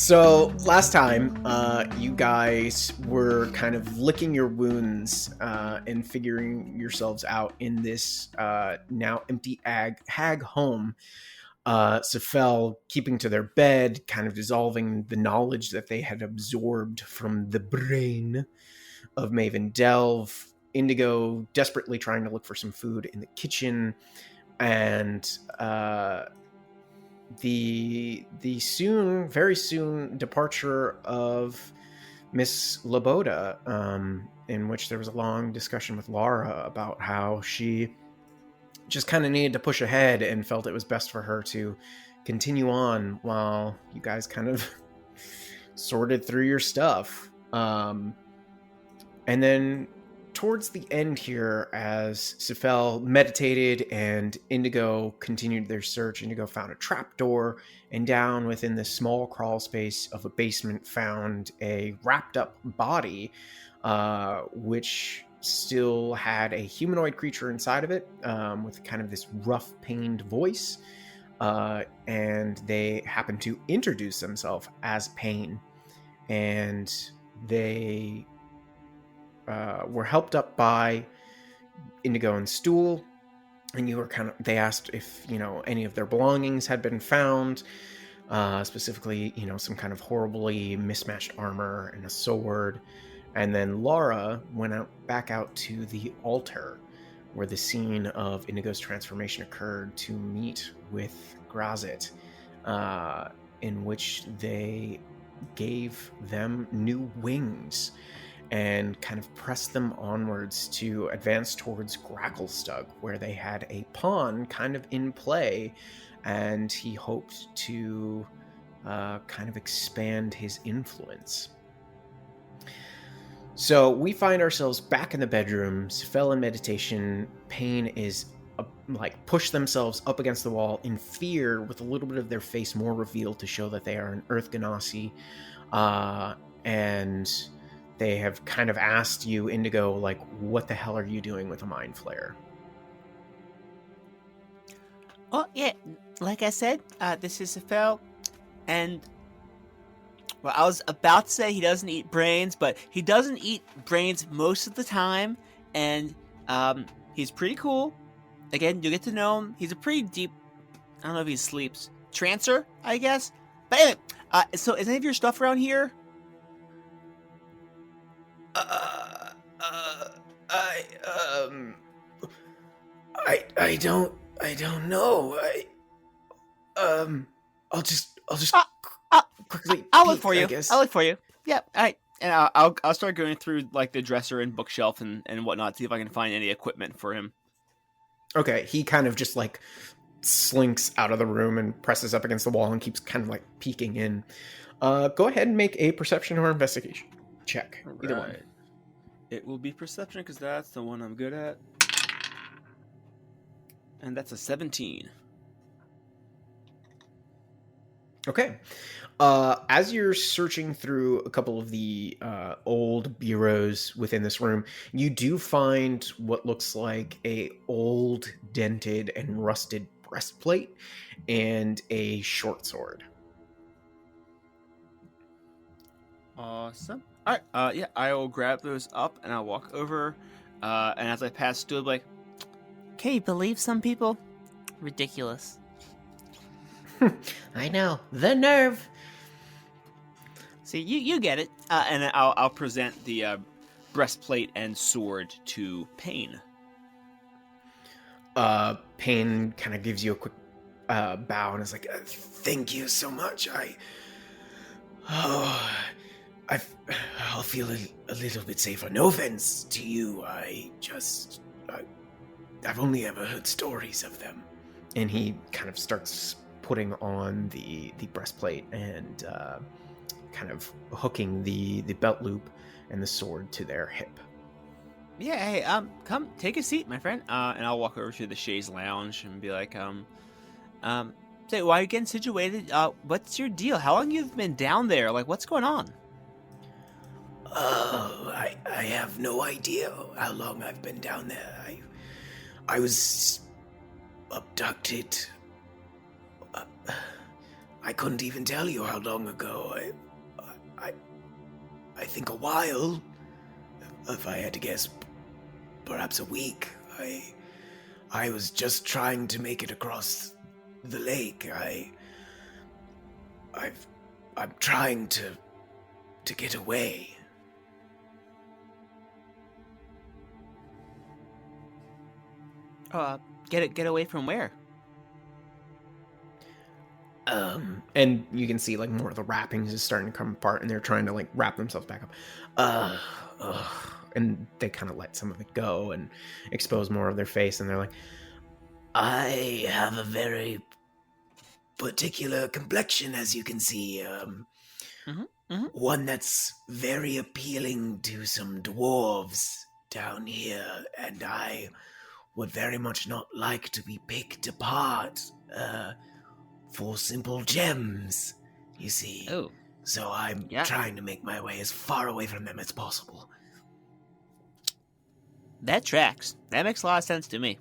So last time, you guys were kind of licking your wounds and figuring yourselves out in this now empty hag home. Sephel keeping to their bed, kind of dissolving the knowledge that they had absorbed from the brain of Maven Delve. Indigo desperately trying to look for some food in the kitchen, and the very soon departure of Miss Laboda, in which there was a long discussion with Lara about how she just kind of needed to push ahead and felt it was best for her to continue on while you guys kind of sorted through your stuff. And then towards the end here, as Sephel meditated and Indigo continued their search, Indigo found a trapdoor, and down within this small crawl space of a basement found a wrapped up body, which still had a humanoid creature inside of it, with kind of this rough, pained voice. And they happened to introduce themselves as Pain. And they were helped up by Indigo and Stool, and they asked if, any of their belongings had been found, specifically, some kind of horribly mismatched armor and a sword. And then Lara went back out to the altar where the scene of Indigo's transformation occurred to meet with Grazit, in which they gave them new wings and kind of pressed them onwards to advance towards Gracklestug, where they had a pawn kind of in play, and he hoped to kind of expand his influence. So we find ourselves back in the bedroom. Sephel in meditation. Pain is push themselves up against the wall in fear, with a little bit of their face more revealed to show that they are an Earth Ganassi, and they have kind of asked you, Indigo, what the hell are you doing with a mind flare? Oh, yeah. Like I said, this is Sephel. And, well, I was about to say he doesn't eat brains, but he doesn't eat brains most of the time. And he's pretty cool. Again, you'll get to know him. He's a pretty deep, I don't know if he sleeps, trancer, I guess. But anyway, so is any of your stuff around here? I don't know. I'll just quickly. I'll peek, look for you. I guess. I'll look for you. Yeah, all right. And I'll start going through the dresser and bookshelf and whatnot, see if I can find any equipment for him. Okay, he kind of just slinks out of the room and presses up against the wall and keeps kind of peeking in. Go ahead and make a perception or investigation check. All Either right. one. It will be perception because that's the one I'm good at. And that's a 17. Okay. As you're searching through a couple of the old bureaus within this room, you do find what looks like a old, dented, and rusted breastplate and a short sword. Awesome. All right. Yeah, I will grab those up and I'll walk over. And as I pass Stu, I'll be like, "Can you believe some people? Ridiculous." I know. The nerve. See, you get it. And I'll present the breastplate and sword to Pain. Pain kind of gives you a quick bow and is like, "Thank you so much. I'll feel a little bit safer. No offense to you. I've only ever heard stories of them." And he kind of starts putting on the breastplate and kind of hooking the belt loop and the sword to their hip. Yeah, hey, come take a seat, my friend. And I'll walk over to the chaise lounge and be like, say, while you're getting situated, what's your deal? How long you've been down there? What's going on? I have no idea how long I've been down there. I was abducted I couldn't even tell you how long ago. I think a while. If I had to guess, perhaps a week. I was just trying to make it across the lake. I'm trying to get away. Get away from where? And you can see like more of the wrappings is starting to come apart, and they're trying to like wrap themselves back up. And they kind of let some of it go and expose more of their face, and they're like, I have a very particular complexion, as you can see. One that's very appealing to some dwarves down here, and I would very much not like to be picked apart for simple gems, you see. Oh. So I'm trying to make my way as far away from them as possible. That tracks. That makes a lot of sense to me.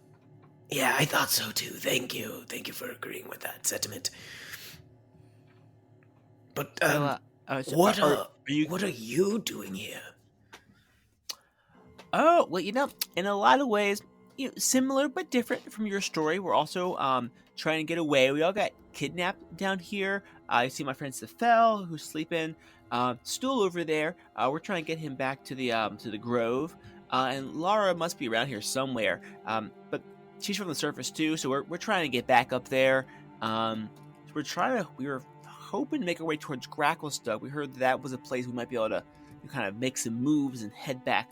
Yeah, I thought so too. Thank you. Thank you for agreeing with that sentiment. But what are you doing here? Oh, well, in a lot of ways, similar but different from your story. We're also trying to get away. We all got kidnapped down here. I see my friend Sephel, who's sleeping stool over there. We're trying to get him back to the grove. And Lara must be around here somewhere. But she's from the surface too, so we're trying to get back up there. So we were hoping to make our way towards Gracklestug. We heard that was a place we might be able to kind of make some moves and head back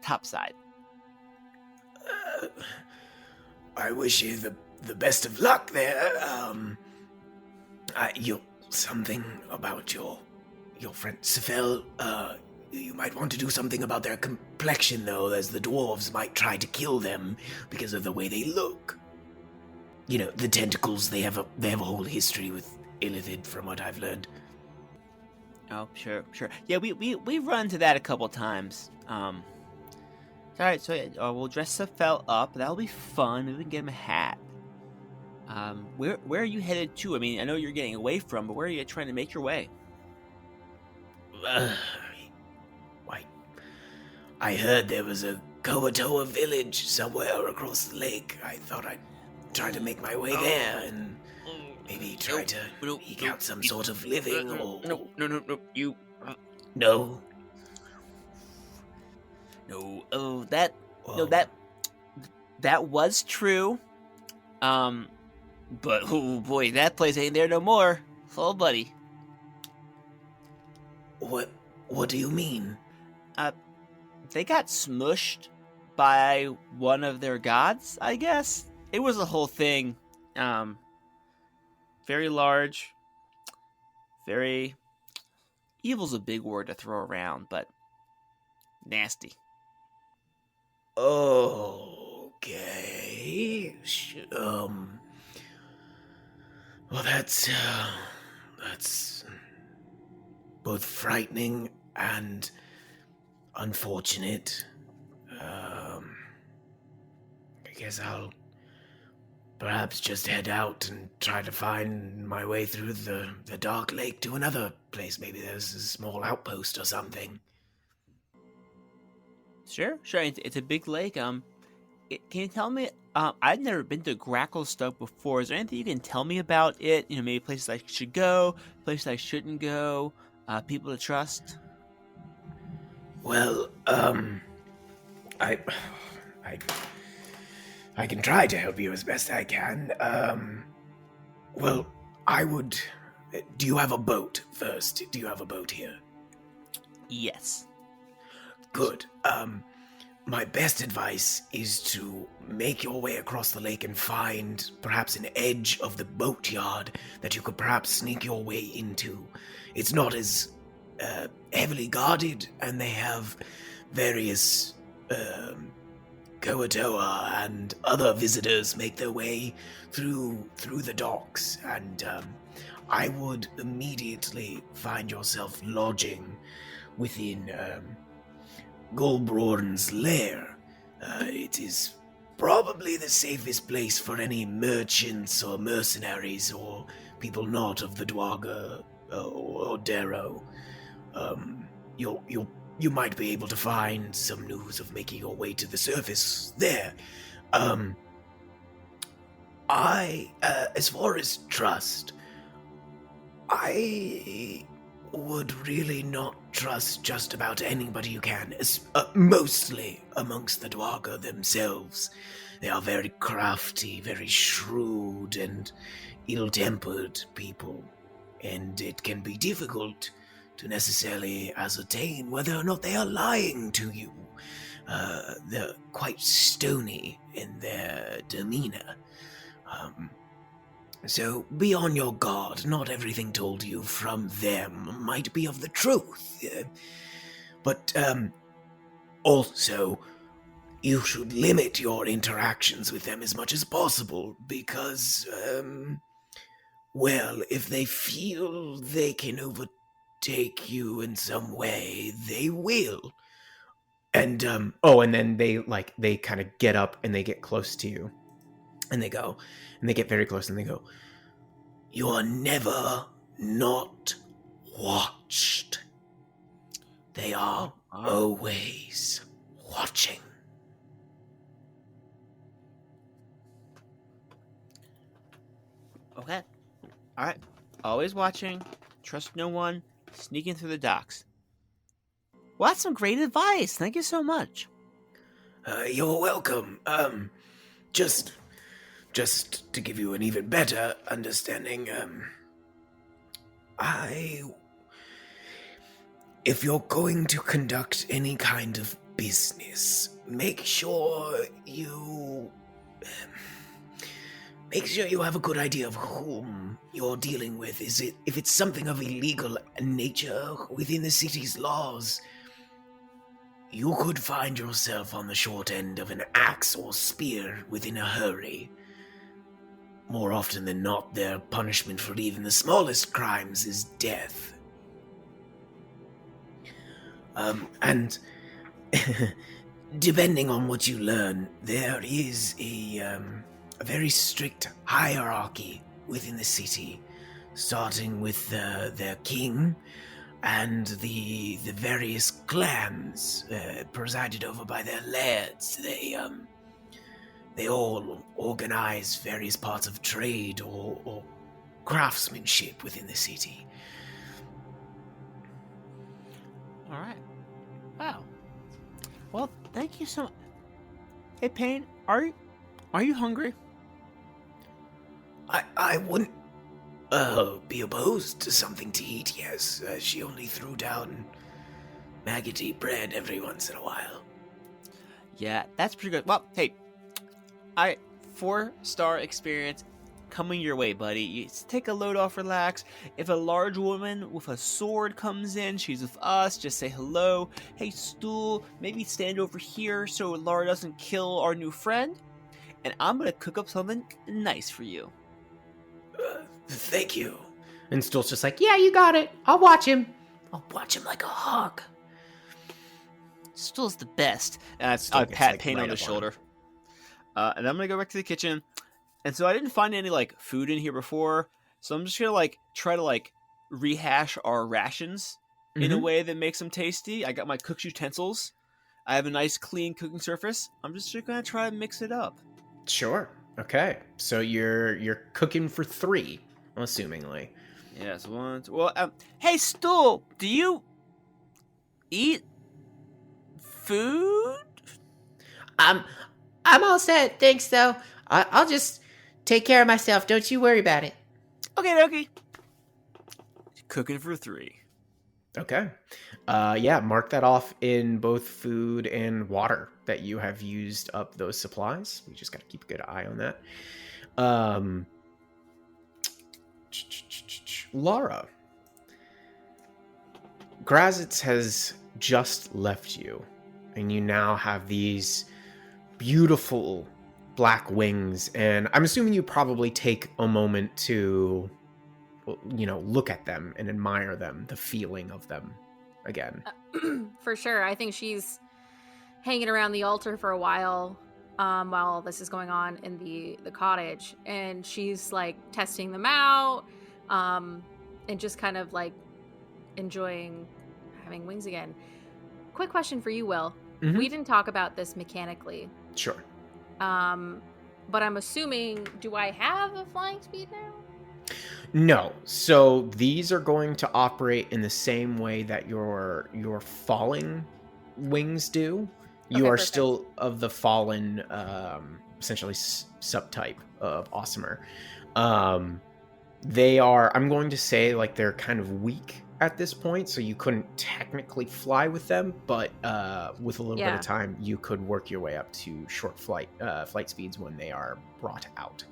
topside. I wish you the best of luck there. Something about your friend Sephel. You might want to do something about their complexion, though, as the dwarves might try to kill them because of the way they look. The tentacles, they have a whole history with Illithid, from what I've learned. Oh, sure. Yeah, we've run into that a couple times. All right, so we'll dress Sephel up. That'll be fun. Maybe we can get him a hat. Where are you headed to? I mean, I know you're getting away from, but where are you trying to make your way? I heard there was a Koatoa village somewhere across the lake. I thought I'd try to make my way there and maybe try to eke out some sort of living or... No, you... No? No, oh, that... Whoa. No, that was true. But, oh boy, that place ain't there no more. Oh, buddy. What do you mean? They got smushed by one of their gods, I guess. It was a whole thing. Very large. Very... Evil's a big word to throw around, but... nasty. Okay. Well, that's both frightening and unfortunate. I guess I'll perhaps just head out and try to find my way through the dark lake to another place. Maybe there's a small outpost or something. Sure. It's a big lake. Can you tell me? I've never been to Gracklestug before. Is there anything you can tell me about it? Maybe places I should go, places I shouldn't go, people to trust. Well, I can try to help you as best I can. Well, I would... Do you have a boat first? Do you have a boat here? Yes. Good. My best advice is to make your way across the lake and find perhaps an edge of the boatyard that you could perhaps sneak your way into. It's not as heavily guarded, and they have various Koatoa and other visitors make their way through the docks, and I would immediately find yourself lodging within Golbrorn's lair. It is probably the safest place for any merchants or mercenaries or people not of the Dwarga or Darrow, you might be able to find some news of making your way to the surface there. As far as trust, I would really not trust just about anybody you can, mostly amongst the Dwarga themselves. They are very crafty, very shrewd, and ill-tempered people, and it can be difficult to necessarily ascertain whether or not they are lying to you. They're quite stony in their demeanor. So be on your guard. Not everything told you from them might be of the truth. But also, you should limit your interactions with them as much as possible because, well, if they feel they can overtake you in some way, they will. And, and then they kind of get up and they get close to you. And they get very close and they go, "You are never not watched. They are always watching." Okay. All right. Always watching. Trust no one. Sneaking through the docks. Well, that's some great advice. Thank you so much. You're welcome. Just to give you an even better understanding, if you're going to conduct any kind of business, make sure you have a good idea of whom you're dealing with. If it's something of illegal nature within the city's laws, you could find yourself on the short end of an axe or spear within a hurry. More often than not, their punishment for even the smallest crimes is death. And depending on what you learn, there is a very strict hierarchy within the city, starting with their king and the various clans presided over by their lairds. They all organize various parts of trade or craftsmanship within the city. All right. Wow. Well, thank you so much. Hey, Payne, are you hungry? I wouldn't be opposed to something to eat, yes. She only threw down maggoty bread every once in a while. Yeah, that's pretty good. Well, hey, 4-star experience coming your way, buddy. You take a load off, relax. If a large woman with a sword comes in, she's with us, just say hello. Hey, Stool, maybe stand over here so Lara doesn't kill our new friend. And I'm going to cook up something nice for you. Thank you. And Stool's just like, yeah, you got it. I'll watch him. I'll watch him like a hawk. Stool's the best. And I pat Payne on the shoulder. And I'm going to go back to the kitchen. And so I didn't find any, food in here before. So I'm just going to, try to, rehash our rations in a way that makes them tasty. I got my cook's utensils. I have a nice, clean cooking surface. I'm just going to try to mix it up. Sure. Okay. So you're cooking for 3, assumingly. Yes, one. Well, hey, Stool, do you eat food? I'm all set, thanks though. I'll just take care of myself. Don't you worry about it. Okay. Cooking for 3. Okay. Yeah, mark that off in both food and water that you have used up those supplies. We just got to keep a good eye on that. Lara. Grazitz has just left you, and you now have these beautiful black wings, and I'm assuming you probably take a moment to, look at them and admire them, the feeling of them again. For sure. I think she's hanging around the altar for a while this is going on in the cottage, and she's testing them out, and just kind of like enjoying having wings again. Quick question for you, Will. Mhm. We didn't talk about this mechanically. Sure. But I'm assuming, do I have a flying speed now? No. So these are going to operate in the same way that your falling wings do. You Okay, are perfect. still of the fallen, essentially subtype of awesomer. They are, I'm going to say, like, they're kind of weak at this point, so you couldn't technically fly with them, but with a little bit Yeah. of time, you could work your way up to short flight speeds when they are brought out.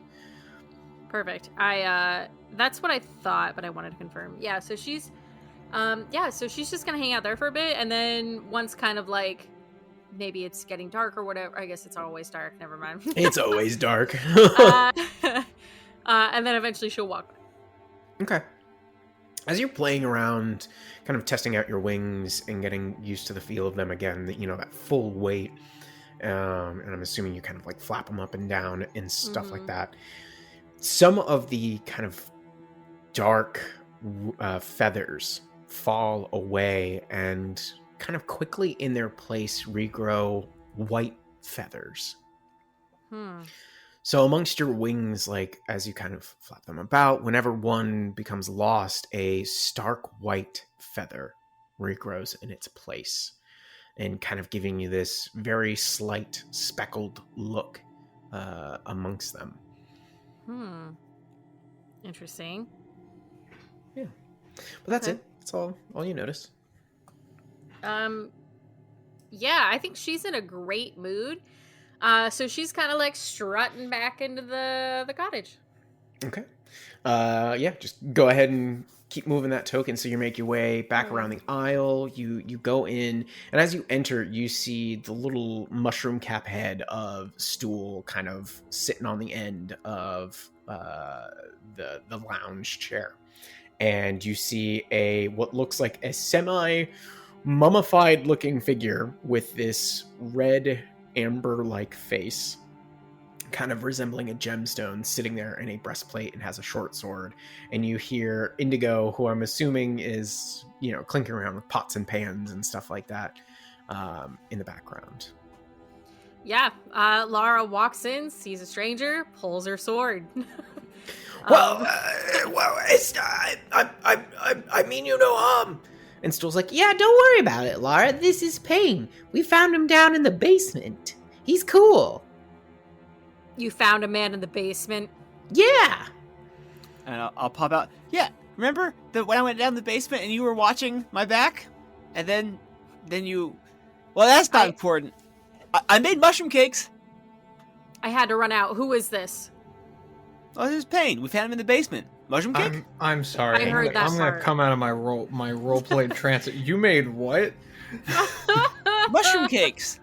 Perfect. That's what I thought, but I wanted to confirm. Yeah, so she's just gonna hang out there for a bit, and then once kind of like maybe it's getting dark or whatever. I guess it's always dark. Never mind. It's always dark. And then eventually she'll walk. Okay. As you're playing around, kind of testing out your wings and getting used to the feel of them again, that full weight, and I'm assuming you kind of like flap them up and down and stuff like that. Some of the kind of dark feathers fall away and kind of quickly in their place regrow white feathers. So amongst your wings, like as you kind of flap them about, whenever one becomes lost, a stark white feather regrows in its place and kind of giving you this very slight speckled look amongst them. Interesting. Yeah. But that's Okay. it. That's all you notice. Yeah, I think she's in a great mood. So she's kind of like strutting back into the cottage. Okay. Yeah, just go ahead and keep moving that token. So you make your way back around the aisle. You go in, and as you enter, you see the little mushroom cap head of Stool kind of sitting on the end of the lounge chair, and you see what looks like a semi mummified looking figure with this red amber-like face, kind of resembling a gemstone, sitting there in a breastplate and has a short sword. And you hear Indigo, who I'm assuming is, clinking around with pots and pans and stuff like that, in the background. Yeah, Lara walks in, sees a stranger, pulls her sword. I mean you no harm. And Stool's like, yeah, don't worry about it, Lara. This is Pain. We found him down in the basement. He's cool. You found a man in the basement? Yeah. And I'll pop out. Yeah, remember when I went down the basement and you were watching my back? And then you... Well, that's not important. I made mushroom cakes. I had to run out. Who is this? Oh, this is Pain. We found him in the basement. Mushroom cake? I'm sorry. I heard that I'm gonna part. come out of my role-played trance. You made what? Mushroom cakes.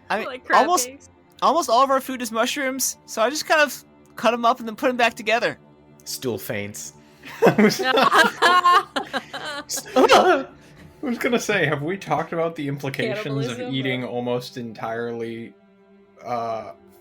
I mean, Like crab cakes. almost all of our food is mushrooms, so I just kind of cut them up and then put them back together. Stool faints. I was gonna say, have we talked about the implications of Cannibalism, eating or- almost entirely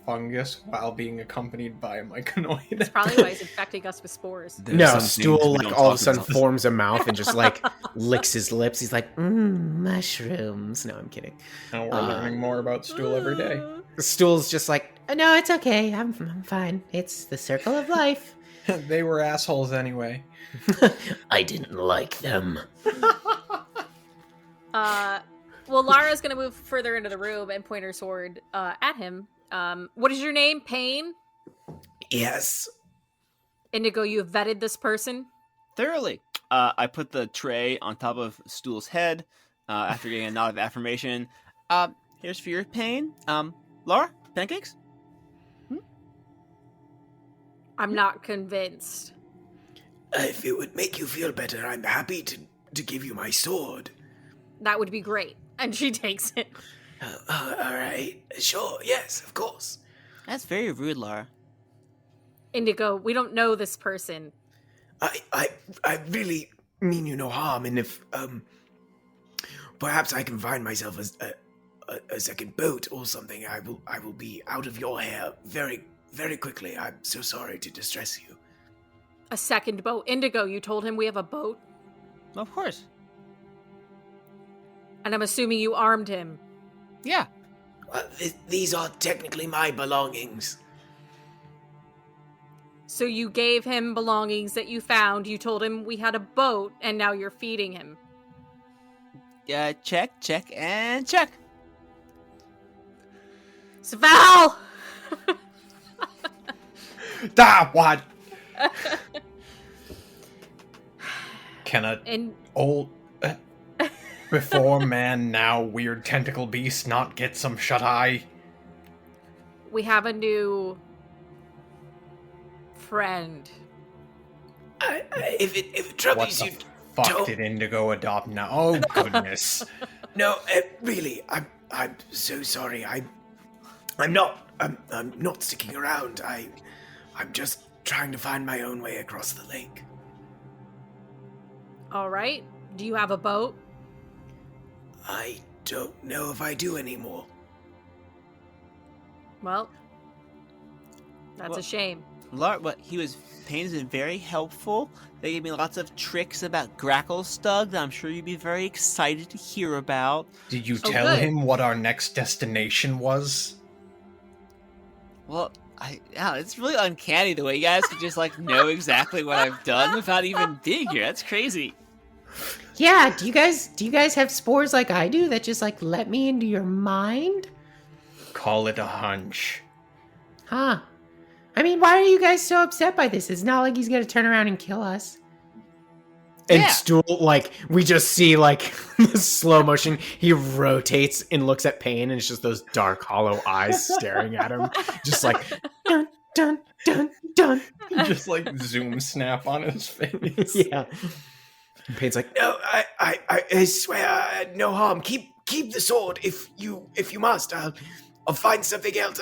fungus while being accompanied by a myconid? That's probably why he's infecting us with spores. No, Stool like all of a sudden forms a mouth and just like licks his lips. He's like, mushrooms. No, I'm kidding. And we're learning more about Stool every day. Stool's just like, No, it's okay. I'm fine. It's the circle of life. They were assholes anyway. I didn't like them. Well, Lara's gonna move further into the room and point her sword at him. What is your name? Pain? Yes. Indigo, you have vetted this person? Thoroughly. I put the tray on top of Stool's head after getting a nod of affirmation. Here's for your Pain. Lara, pancakes? I'm not convinced. If it would make you feel better, I'm happy to give you my sword. That would be great. And she takes it. All right. Sure. Yes, of course. That's very rude, Lara. Indigo, we don't know this person. I really mean you no harm, and if perhaps I can find myself a second boat or something, I will be out of your hair very, very quickly. I'm so sorry to distress you. A second boat. Indigo, you told him we have a boat? Of course. And I'm assuming you armed him. Yeah. These are technically my belongings. So you gave him belongings that you found, you told him we had a boat, and now you're feeding him. Check, and check. Sephel! What? Can old before man, now weird tentacle beast not get some shut-eye? We have a new friend. If it troubles you, Fuck did Indigo adopt now? Oh goodness! No, really, I'm so sorry. I'm not sticking around. I'm just trying to find my own way across the lake. All right. Do you have a boat? I don't know if I do anymore. Well, that's a shame. Lara, Payne's been very helpful. They gave me lots of tricks about Gracklestug that I'm sure you'd be very excited to hear about. Did you tell good. him what our next destination was? Well, it's really uncanny the way you guys can just know exactly what I've done without even being here. That's crazy. Yeah, do you guys have spores like I do that just let me into your mind? Call it a hunch. Huh. I mean, why are you guys so upset by this? It's not like he's gonna turn around and kill us. And Yeah. Stool, we just see, the slow motion, he rotates and looks at Payne, and it's just those dark, hollow eyes staring at him. Just dun, dun, dun, dun. Just zoom snap on his face. Yeah. And Payne's like, No, I swear, no harm. Keep the sword if you must. I'll find something else.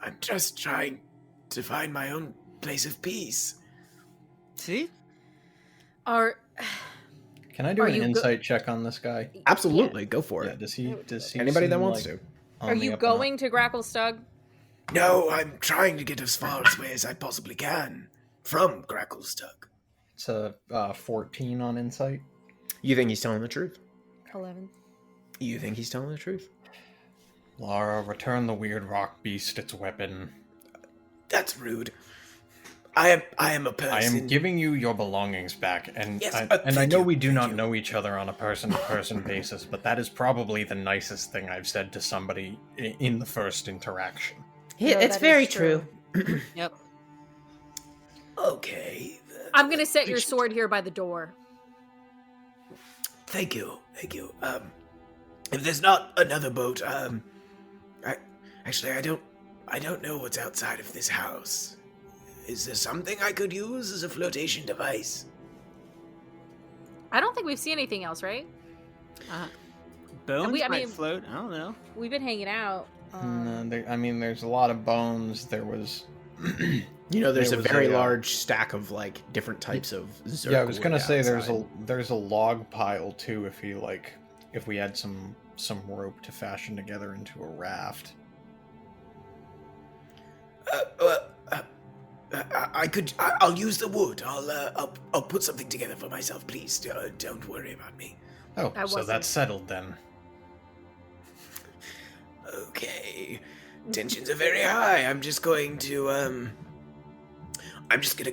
I'm just trying to find my own place of peace. See? Are Can I do Are an you insight check on this guy? absolutely, go for Yeah, it. does he Anybody that seem wants to. on Are the you up and up? going to Gracklestug? No, I'm trying to get as far away as I possibly can from Gracklestug. It's a 14 on insight. You think he's telling the truth? 11. You think he's telling the truth? Lara, return the weird rock beast its weapon. That's rude. I am a person. I am giving you your belongings back, and Yes, I thank know you, we do thank not you. know each other on a person-to-person basis, but that is probably the nicest thing I've said to somebody in the first interaction. Yeah, No, it's that very is true. true. Yep. Okay. I'm gonna set your sword here by the door. Thank you. If there's not another boat, I don't know what's outside of this house. Is there something I could use as a flotation device? I don't think we've seen anything else, right? Bones I might mean- float. I don't know. We've been hanging out. There's a lot of bones. There was... There's There a was very a, large stack of different types of zerg Yeah, I was gonna wood say outside. there's a log pile too. If we had some rope to fashion together into a raft. I'll use the wood. I'll put something together for myself. Please don't worry about me. Oh, I so wasn't. that's settled then. Okay. Tensions are very high. I'm just going to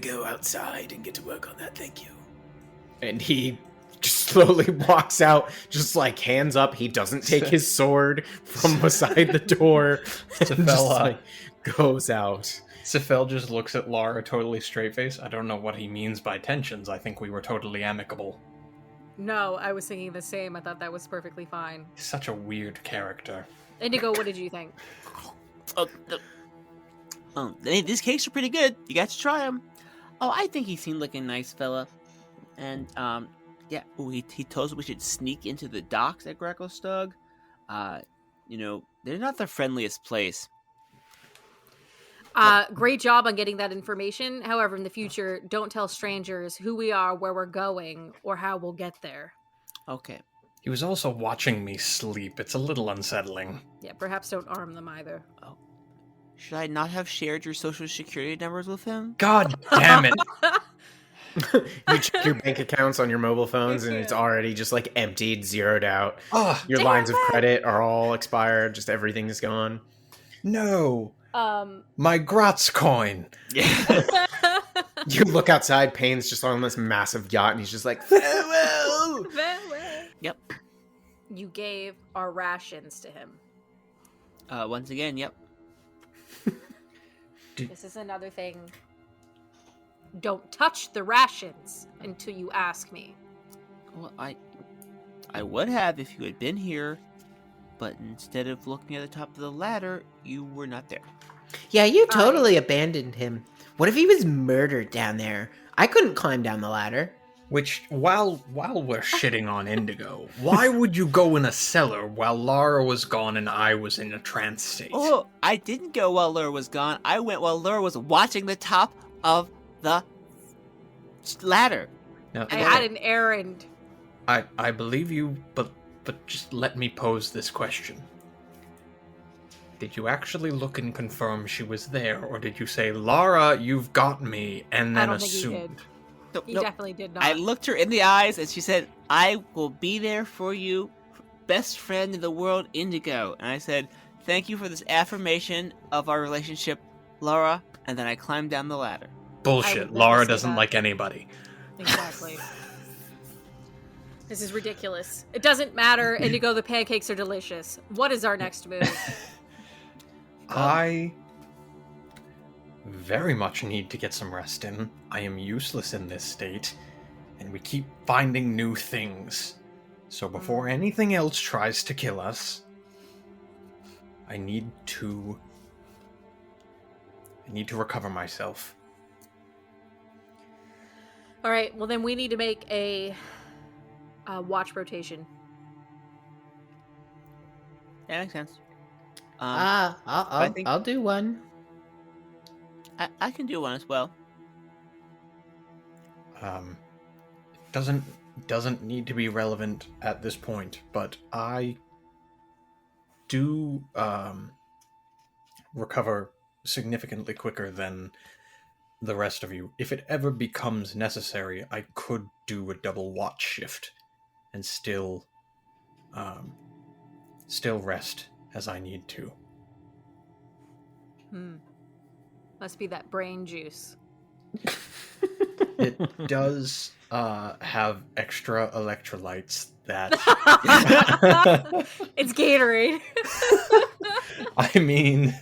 go outside and get to work on that. Thank you. And he just slowly walks out, just hands up. He doesn't take his sword from beside the door. And just Sephel, goes out. Sephel just looks at Lara totally straight face. I don't know what he means by tensions. I think we were totally amicable. No, I was thinking the same. I thought that was perfectly fine. He's such a weird character. Indigo, what did you think? These cakes are pretty good. You got to try them. Oh, I think he seemed like a nice fella. And, yeah, he told us we should sneak into the docks at Gracklestug. They're not the friendliest place. Great job on getting that information. However, in the future, don't tell strangers who we are, where we're going, or how we'll get there. Okay. He was also watching me sleep. It's a little unsettling. Yeah, perhaps don't arm them either. Should I not have shared your social security numbers with him? God damn it! You check your bank accounts on your mobile phones and it's already just like emptied, zeroed out. Oh Your Damn lines of it! credit are all expired. Just everything is gone. no! My Gratz coin. Yeah. You look outside. Payne's just on this massive yacht, and he's just like, farewell. Yep. You gave our rations to him. Once again, yep. This is another thing. Don't touch the rations until you ask me. Well, I would have if you had been here, but instead of looking at the top of the ladder, you were not there. Yeah, you totally abandoned him. What if he was murdered down there? I couldn't climb down the ladder. Which, while we're shitting on Indigo, why would you go in a cellar while Lara was gone and I was in a trance state? Oh, I didn't go while Lara was gone. I went while Lara was watching the top of the ladder. Now, I had an errand. I believe you, but just let me pose this question. Did you actually look and confirm she was there, or did you say, Lara, you've got me, and I then don't think he assumed? did. Nope, He nope. definitely did not. I looked her in the eyes and she said, I will be there for you, best friend in the world, Indigo. And I said, thank you for this affirmation of our relationship, Lara. And then I climbed down the ladder. I Bullshit. would never Lara say doesn't that. like anybody. Exactly. This is ridiculous. It doesn't matter. Indigo, the pancakes are delicious. What is our next move? I very much need to get some rest in. I am useless in this state, and we keep finding new things. So before anything else tries to kill us, I need to recover myself. All right. Well, then we need to make a watch rotation. That makes sense. I'll do one. I can do one as well. Doesn't need to be relevant at this point, but I do recover significantly quicker than the rest of you. If it ever becomes necessary, I could do a double watch shift and still rest as I need to. Must be that brain juice. It does have extra electrolytes that It's Gatorade. I mean,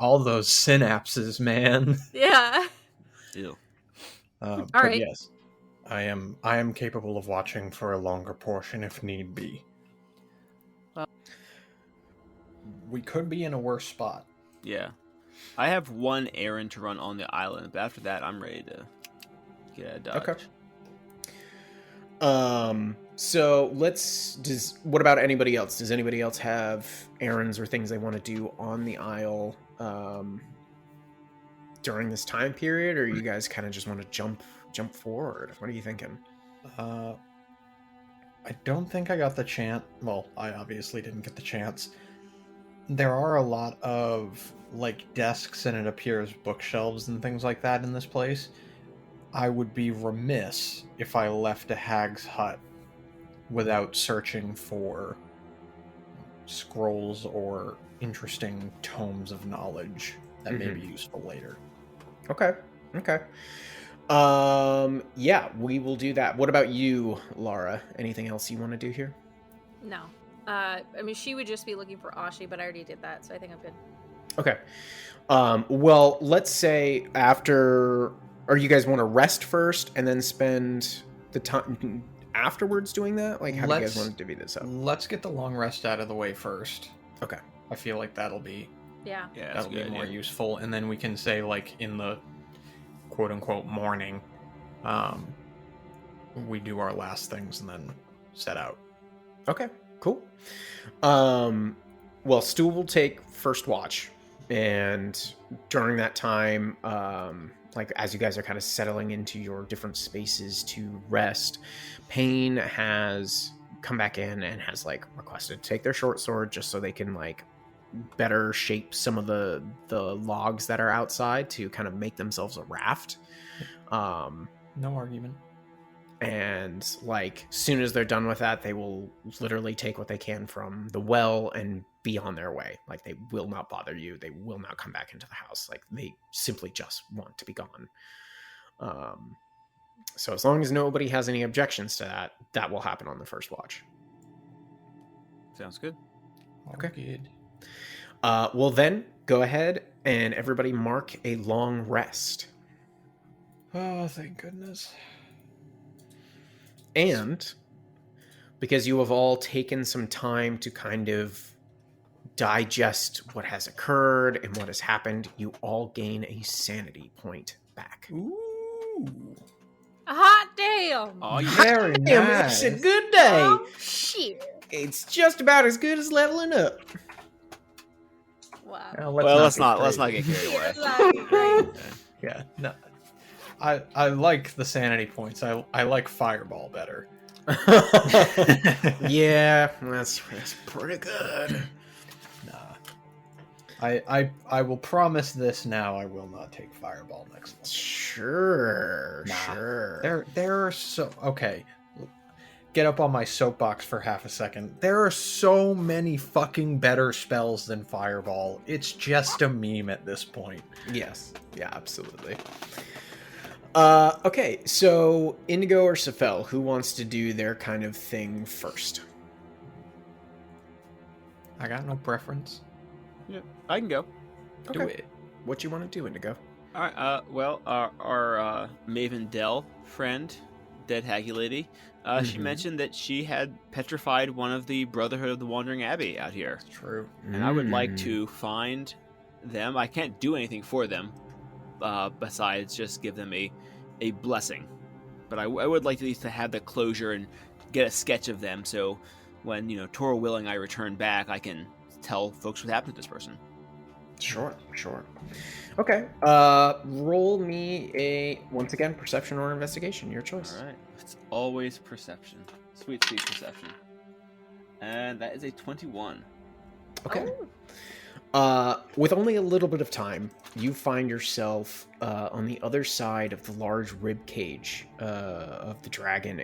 all those synapses, man. Yeah. Ew. But right. yes, I am capable of watching for a longer portion if need be. We could be in a worse spot. Yeah. I have one errand to run on the island, but after that, I'm ready to get out of Dodge. Okay. So what about anybody else? Does anybody else have errands or things they want to do on the Isle during this time period, or you guys kind of just want to jump forward? What are you thinking? I don't think I got the chance. Well, I obviously didn't get the chance. There are a lot of desks and it appears bookshelves and things like that in this place. I would be remiss if I left a hag's hut without searching for scrolls or interesting tomes of knowledge that may be useful later. Okay. Yeah, we will do that. What about you, Lara? Anything else you want to do here? No. I mean, she would just be looking for Ashi, but I already did that, so I think I'm good. Okay. Well, let's say after, or you guys want to rest first and then spend the time afterwards doing that? How do you guys want to divvy this up? Let's get the long rest out of the way first. Okay. I feel like that'll be Yeah. Yeah, that's that'll a be good more idea. useful, and then we can say in the quote-unquote morning, we do our last things and then set out. Okay, cool. Well, Stu will take first watch, and during that time, as you guys are kind of settling into your different spaces to rest, Payne has come back in and has requested to take their short sword just so they can better shape some of the logs that are outside to kind of make themselves a raft. No argument. And like, soon as they're done with that, they will literally take what they can from the well and be on their way. Like, they will not bother you. They will not come back into the house. Like, they simply just want to be gone. So as long as nobody has any objections to that, that will happen on the first watch. Sounds good. Okay. Good. Well then, go ahead and everybody mark a long rest. Oh, thank goodness. And because you have all taken some time to kind of digest what has occurred and what has happened, you all gain a sanity point back. Ooh. Hot damn! Oh, yeah. Very Damn, nice. it's a good day. Oh, shit. It's just about as good as leveling up. Wow. Let's not get carried away. It's not great. Yeah, no. I like the sanity points. I like Fireball better. Yeah, that's pretty good. Nah. I will promise this now. I will not take Fireball next one. Sure, Nah. sure. There are so okay. Get up on my soapbox for half a second. There are so many fucking better spells than Fireball. It's just a meme at this point. Yes, yeah, absolutely. Okay, so Indigo or Sephel, who wants to do their kind of thing first? I got no preference. Yeah, I can go. Do it. What you want to do, Indigo? All right. Well, our Maven Dell friend, Dead Haggy Lady, she mentioned that she had petrified one of the Brotherhood of the Wandering Abbey out here, It's true. and I would like to find them. I can't do anything for them, besides just give them a blessing. But I would like at least to have the closure and get a sketch of them, so when Toro willing, I return back, I can tell folks what happened to this person. Sure. Okay, roll me once again, perception or investigation, your choice. All right. It's always perception. Sweet perception. And that is a 21. Okay. With only a little bit of time, you find yourself on the other side of the large rib cage of the dragon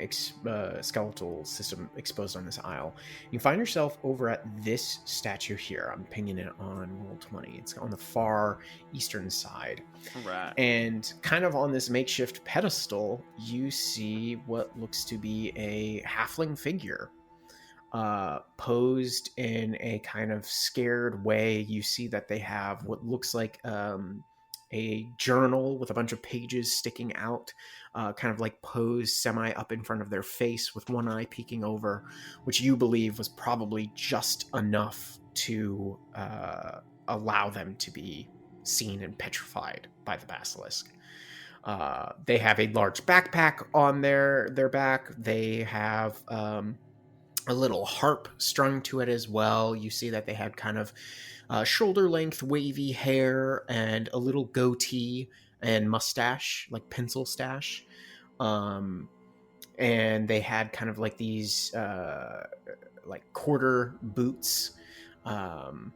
skeletal system exposed on this isle. You find yourself over at this statue here. I'm pinging it on Roll20. It's on the far eastern side. All right. And kind of on this makeshift pedestal, you see what looks to be a halfling figure. Posed in a kind of scared way. You see that they have what looks like a journal with a bunch of pages sticking out, kind of like posed semi up in front of their face with one eye peeking over, which you believe was probably just enough to allow them to be seen and petrified by the basilisk. They have a large backpack on their back. They have a little harp strung to it as well. You see that they had kind of shoulder-length wavy hair and a little goatee and mustache, like pencil stash. And they had kind of like these like quarter boots and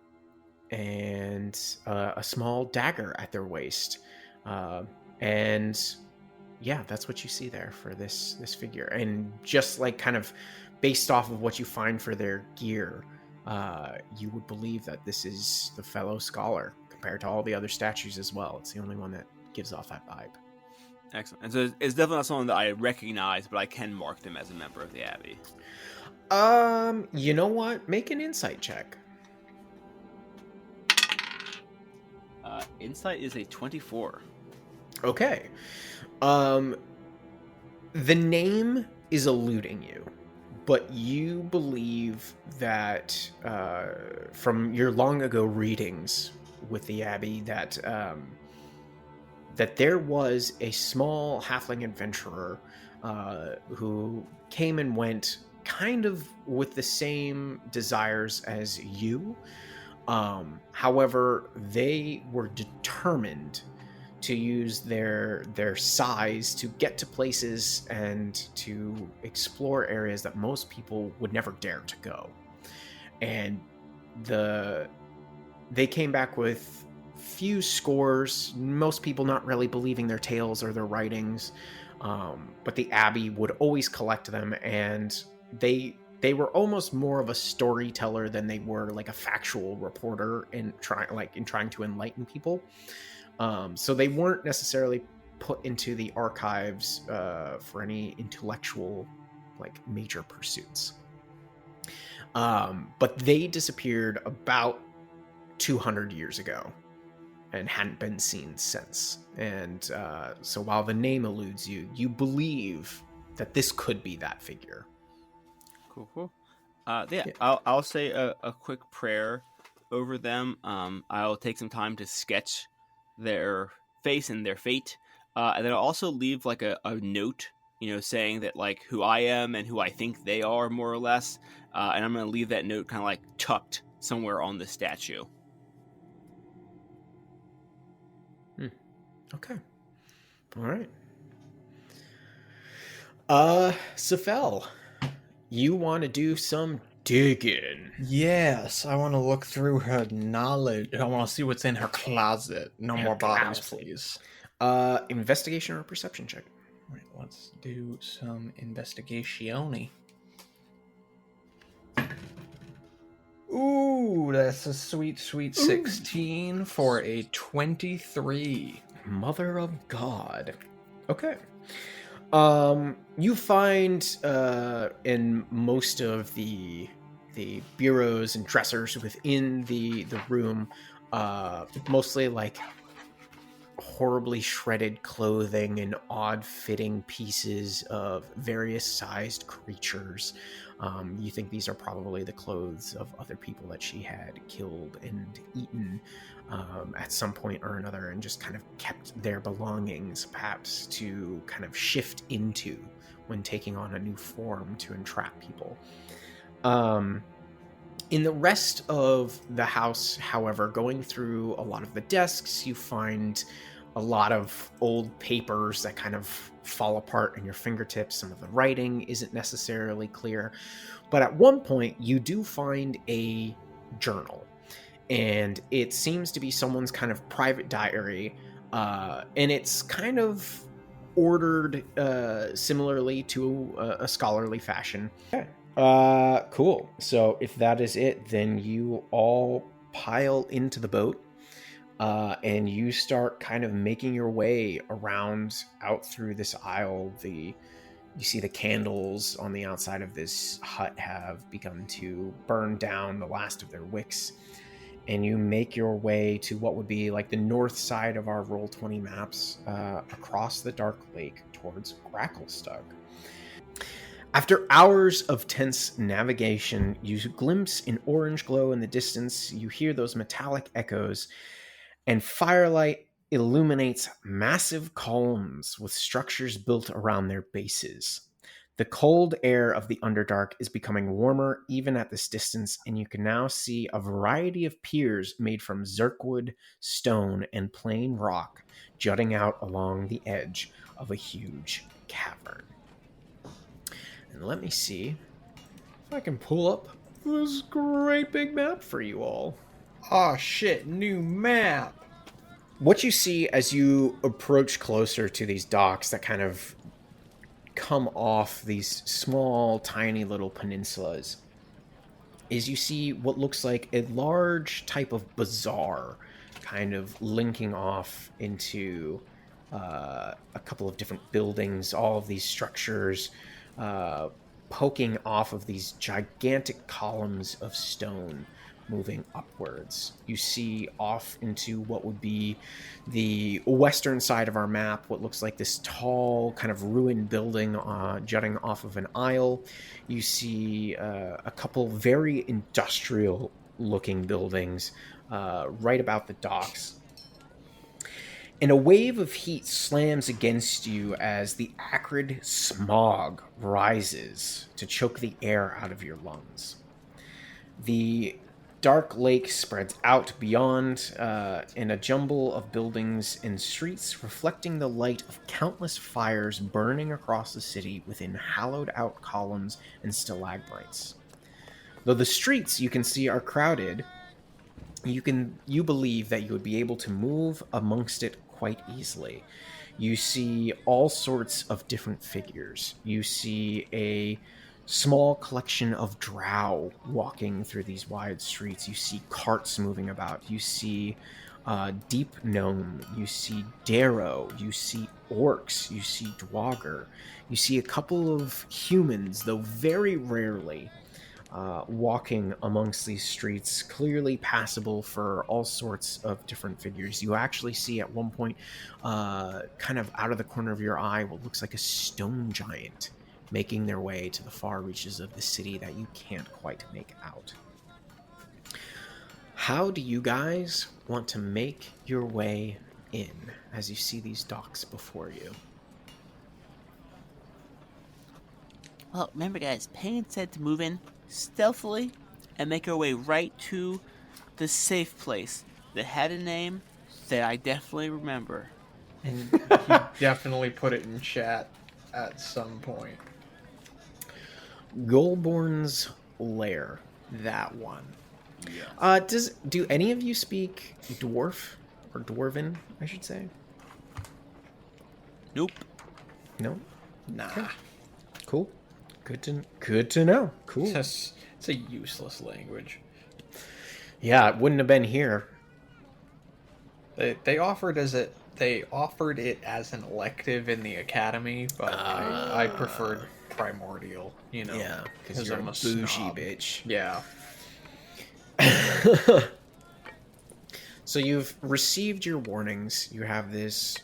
a small dagger at their waist. And yeah, that's what you see there for this figure. And just like kind of based off of what you find for their gear, you would believe that this is the fellow scholar compared to all the other statues as well. It's the only one that gives off that vibe. Excellent. And so it's definitely not someone that I recognize, but I can mark them as a member of the Abbey. You know what? Make an insight check. Insight is a 24. Okay. The name is eluding you, but you believe that from your long ago readings with the Abbey that that there was a small halfling adventurer who came and went kind of with the same desires as you. However, they were determined to use their size to get to places and to explore areas that most people would never dare to go. And they came back with few scores, most people not really believing their tales or their writings, but the Abbey would always collect them, and they were almost more of a storyteller than they were like a factual reporter in trying to enlighten people. So they weren't necessarily put into the archives for any intellectual, like, major pursuits. But they disappeared about 200 years ago and hadn't been seen since. And so while the name eludes you, you believe that this could be that figure. Cool. I'll say a quick prayer over them. I'll take some time to sketch their face and their fate, and then I'll also leave like a note, saying that like who I am and who I think they are, more or less. And I'm gonna leave that note kind of like tucked somewhere on the statue. Okay. All right. Sephel, you want to do some digging? Yes, I want to look through her knowledge. I want to see what's in her closet. No more bodies, please. Investigation or perception check? Wait, let's do some investigation-y. Ooh, that's a sweet 16 for a 23. Mother of God. Okay. You find in most of the bureaus and dressers within the room, mostly like horribly shredded clothing and odd fitting pieces of various sized creatures. You think these are probably the clothes of other people that she had killed and eaten at some point or another, and just kind of kept their belongings perhaps to kind of shift into when taking on a new form to entrap people. In the rest of the house, however, going through a lot of the desks, you find a lot of old papers that kind of fall apart in your fingertips. Some of the writing isn't necessarily clear. But at one point, you do find a journal. And it seems to be someone's kind of private diary. And it's kind of ordered similarly to a scholarly fashion. Okay. Cool. So if that is it, then you all pile into the boat. And you start kind of making your way around out through this aisle. You see the candles on the outside of this hut have begun to burn down the last of their wicks. And you make your way to what would be like the north side of our Roll20 maps, across the Dark Lake towards Gracklestug. After hours of tense navigation, you glimpse an orange glow in the distance. You hear those metallic echoes, and firelight illuminates massive columns with structures built around their bases. The cold air of the Underdark is becoming warmer even at this distance, and you can now see a variety of piers made from zirkwood, stone, and plain rock jutting out along the edge of a huge cavern. And let me see if I can pull up this great big map for you all. Oh shit, new map! What you see as you approach closer to these docks that kind of come off these small, tiny little peninsulas is you see what looks like a large type of bazaar kind of linking off into a couple of different buildings, all of these structures poking off of these gigantic columns of stone moving upwards. You see off into what would be the western side of our map, what looks like this tall kind of ruined building jutting off of an aisle. You see a couple very industrial looking buildings right about the docks. And a wave of heat slams against you as the acrid smog rises to choke the air out of your lungs. The Dark Lake spreads out beyond in a jumble of buildings and streets, reflecting the light of countless fires burning across the city within hollowed-out columns and stalagmites. Though the streets, you can see, are crowded, you believe that you would be able to move amongst it quite easily. You see all sorts of different figures. You see a small collection of drow walking through these wide streets. You see carts moving about. You see deep gnome. You see darrow. You see orcs. You see dwagger. You see a couple of humans, though very rarely, walking amongst these streets, clearly passable for all sorts of different figures. You actually see at one point, kind of out of the corner of your eye, what looks like a stone giant making their way to the far reaches of the city that you can't quite make out. How do you guys want to make your way in as you see these docks before you? Well, remember, guys, Payne said to move in stealthily and make our way right to the safe place that had a name that I definitely remember. And he definitely put it in chat at some point. Golborn's Lair, that one. Yeah. Do any of you speak dwarf or dwarven, I should say? Nope. No? Nah. Okay. Cool. Good to know. Cool. It's a useless language. Yeah, it wouldn't have been here. They offered it as an elective in the academy, but I preferred primordial. You know, Yeah, because you're I'm a a bougie snob. bitch. Yeah. So you've received your warnings. You have this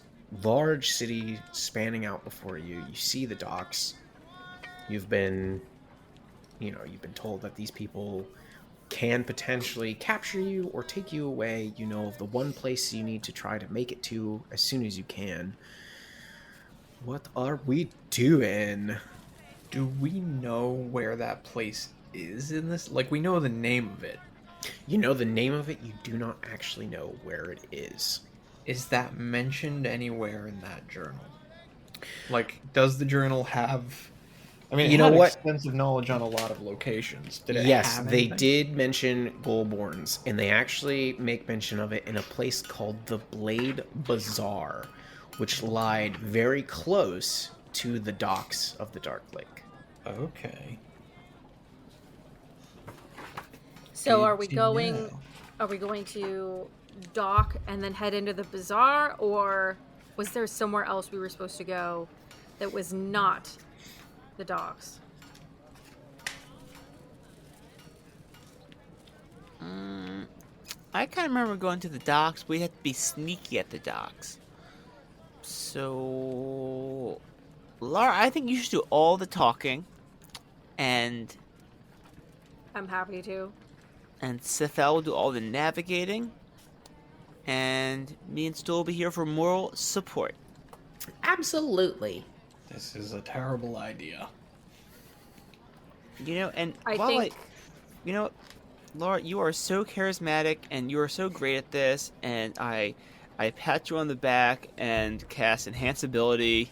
large city spanning out before you. You see the docks. You've been told that these people can potentially capture you or take you away. You know of the one place you need to try to make it to as soon as you can. What are we doing? Do we know where that place is in this? Like, we know the name of it. You know the name of it, you do not actually know where it is. Is that mentioned anywhere in that journal? Like, does the journal have... I mean, You know what? Extensive knowledge on a lot of locations. Did it Yes, have they anything? did mention Golborn's, and they actually make mention of it in a place called the Blade Bazaar, which lied very close to the docks of the Dark Lake. Okay. So Good are we to going know. to dock and then head into the bazaar, or was there somewhere else we were supposed to go that was not the docks? I kind of remember going to the docks. We had to be sneaky at the docks. So, Lara, I think you should do all the talking, and I'm happy to. Sephel will do all the navigating, and me and Stu will be here for moral support. Absolutely. This is a terrible idea. You know, and I while think you know, Laura, you are so charismatic and you are so great at this, and I pat you on the back and cast Enhance Ability,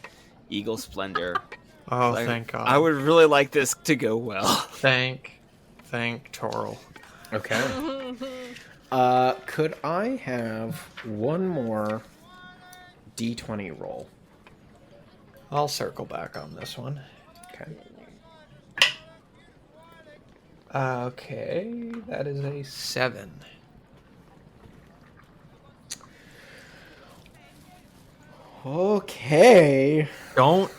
Eagle Splendor. Oh, thank God. I would really like this to go well. Thank Toral. Okay. Could I have one more D20 roll? I'll circle back on this one. Okay. Okay, that is a 7. Okay. Don't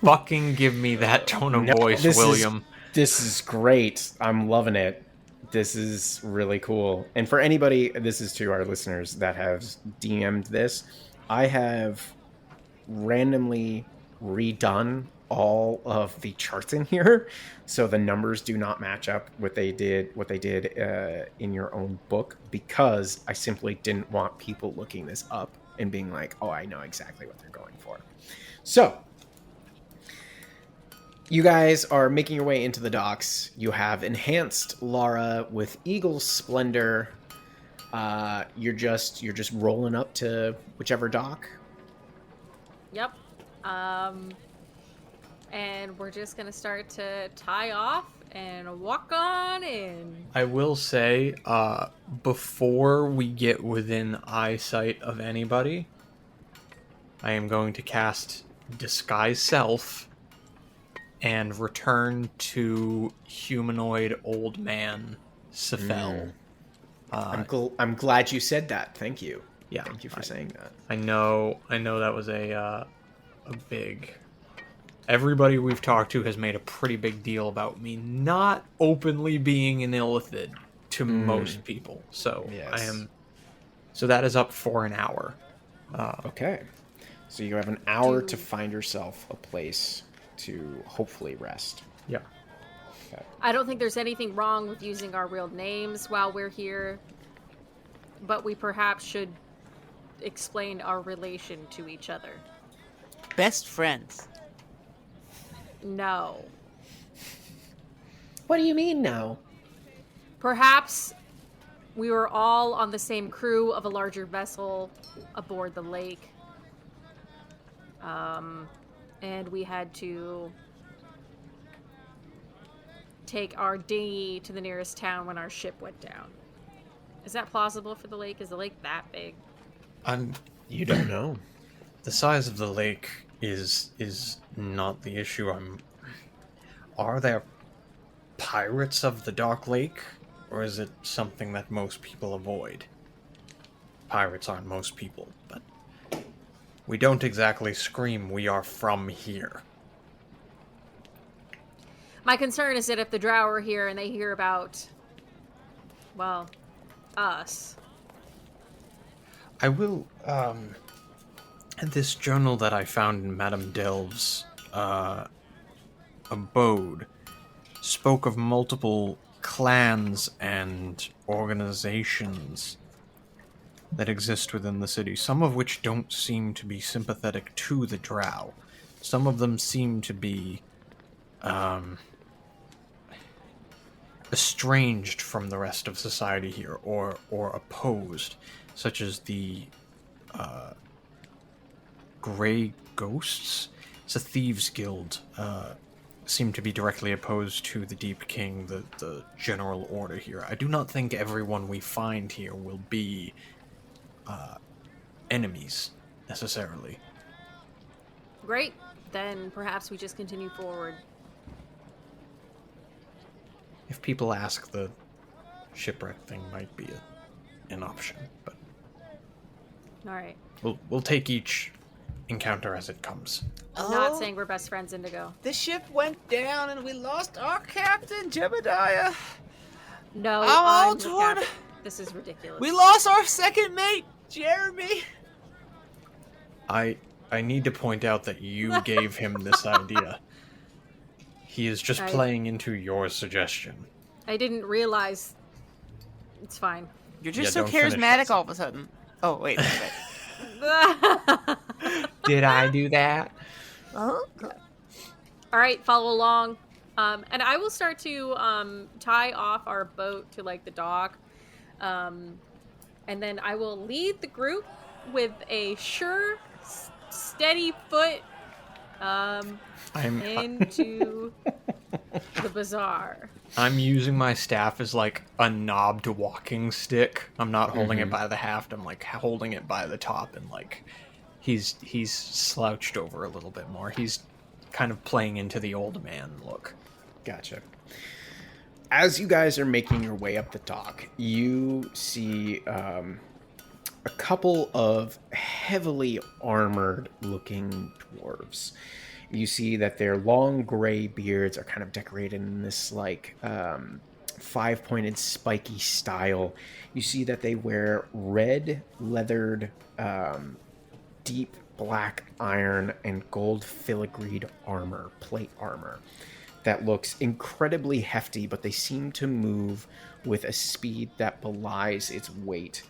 fucking give me that tone of voice, William. This is great. I'm loving it. This is really cool. And for anybody, this is to our listeners that have DM'd this, I have randomly redone all of the charts in here, so the numbers do not match up what they did in your own book, because I simply didn't want people looking this up and being like, oh, I know exactly what they're going for. So you guys are making your way into the docks. You have enhanced Lara with Eagle Splendor. You're just rolling up to whichever dock. Yep. And we're just gonna start to tie off and walk on in. I will say, before we get within eyesight of anybody, I am going to cast Disguise Self and return to humanoid old man Sephel. I'm glad you said that. Thank you. Yeah, Thank you for saying that. I know that was a big. Everybody we've talked to has made a pretty big deal about me not openly being an illithid to most people. So Yes. So that is up for an hour. Okay. So you have an hour to find yourself a place to hopefully rest. Yeah. Okay. I don't think there's anything wrong with using our real names while we're here, but we perhaps should explain our relation to each other. Best friends. No. What do you mean now? Perhaps we were all on the same crew of a larger vessel aboard the lake. And we had to take our dinghy to the nearest town when our ship went down. Is that plausible for the lake? Is the lake that big? You don't know. The size of the lake is not the issue. Are there pirates of the Dark Lake, or is it something that most people avoid? Pirates aren't most people, but we don't exactly scream we are from here. My concern is that if the drow are here and they hear about, well, us. I will, this journal that I found in Madame Delve's, abode spoke of multiple clans and organizations that exist within the city, some of which don't seem to be sympathetic to the drow. Some of them seem to be, estranged from the rest of society here, or opposed, such as the Grey Ghosts. It's a thieves guild. Seem to be directly opposed to the Deep King, the general order here. I do not think everyone we find here will be enemies necessarily. Great. Then perhaps we just continue forward. If people ask, the shipwreck thing might be an option, but All right. we'll take each encounter as it comes. I'm not saying we're best friends, Indigo. The ship went down and we lost our captain, Jebediah. No, I'm all the torn. captain. This is ridiculous. We lost our second mate, Jeremy. I need to point out that you gave him this idea. He is just playing into your suggestion. I didn't realize. It's fine. You're just Yeah, so don't finish charismatic that. all of a sudden. Oh, wait. Did I do that? Oh. All right, follow along. And I will start to tie off our boat to like the dock. And then I will lead the group with a sure, steady foot into the bazaar. I'm using my staff as like a knobbed walking stick. I'm not holding it by the haft. I'm like holding it by the top, and like he's slouched over a little bit more. He's kind of playing into the old man look. Gotcha. As you guys are making your way up the dock, you see a couple of heavily armored looking dwarves. You see that their long gray beards are kind of decorated in this like five-pointed spiky style. You see that they wear red leathered deep black iron and gold filigreed armor, plate armor, that looks incredibly hefty, but they seem to move with a speed that belies its weight.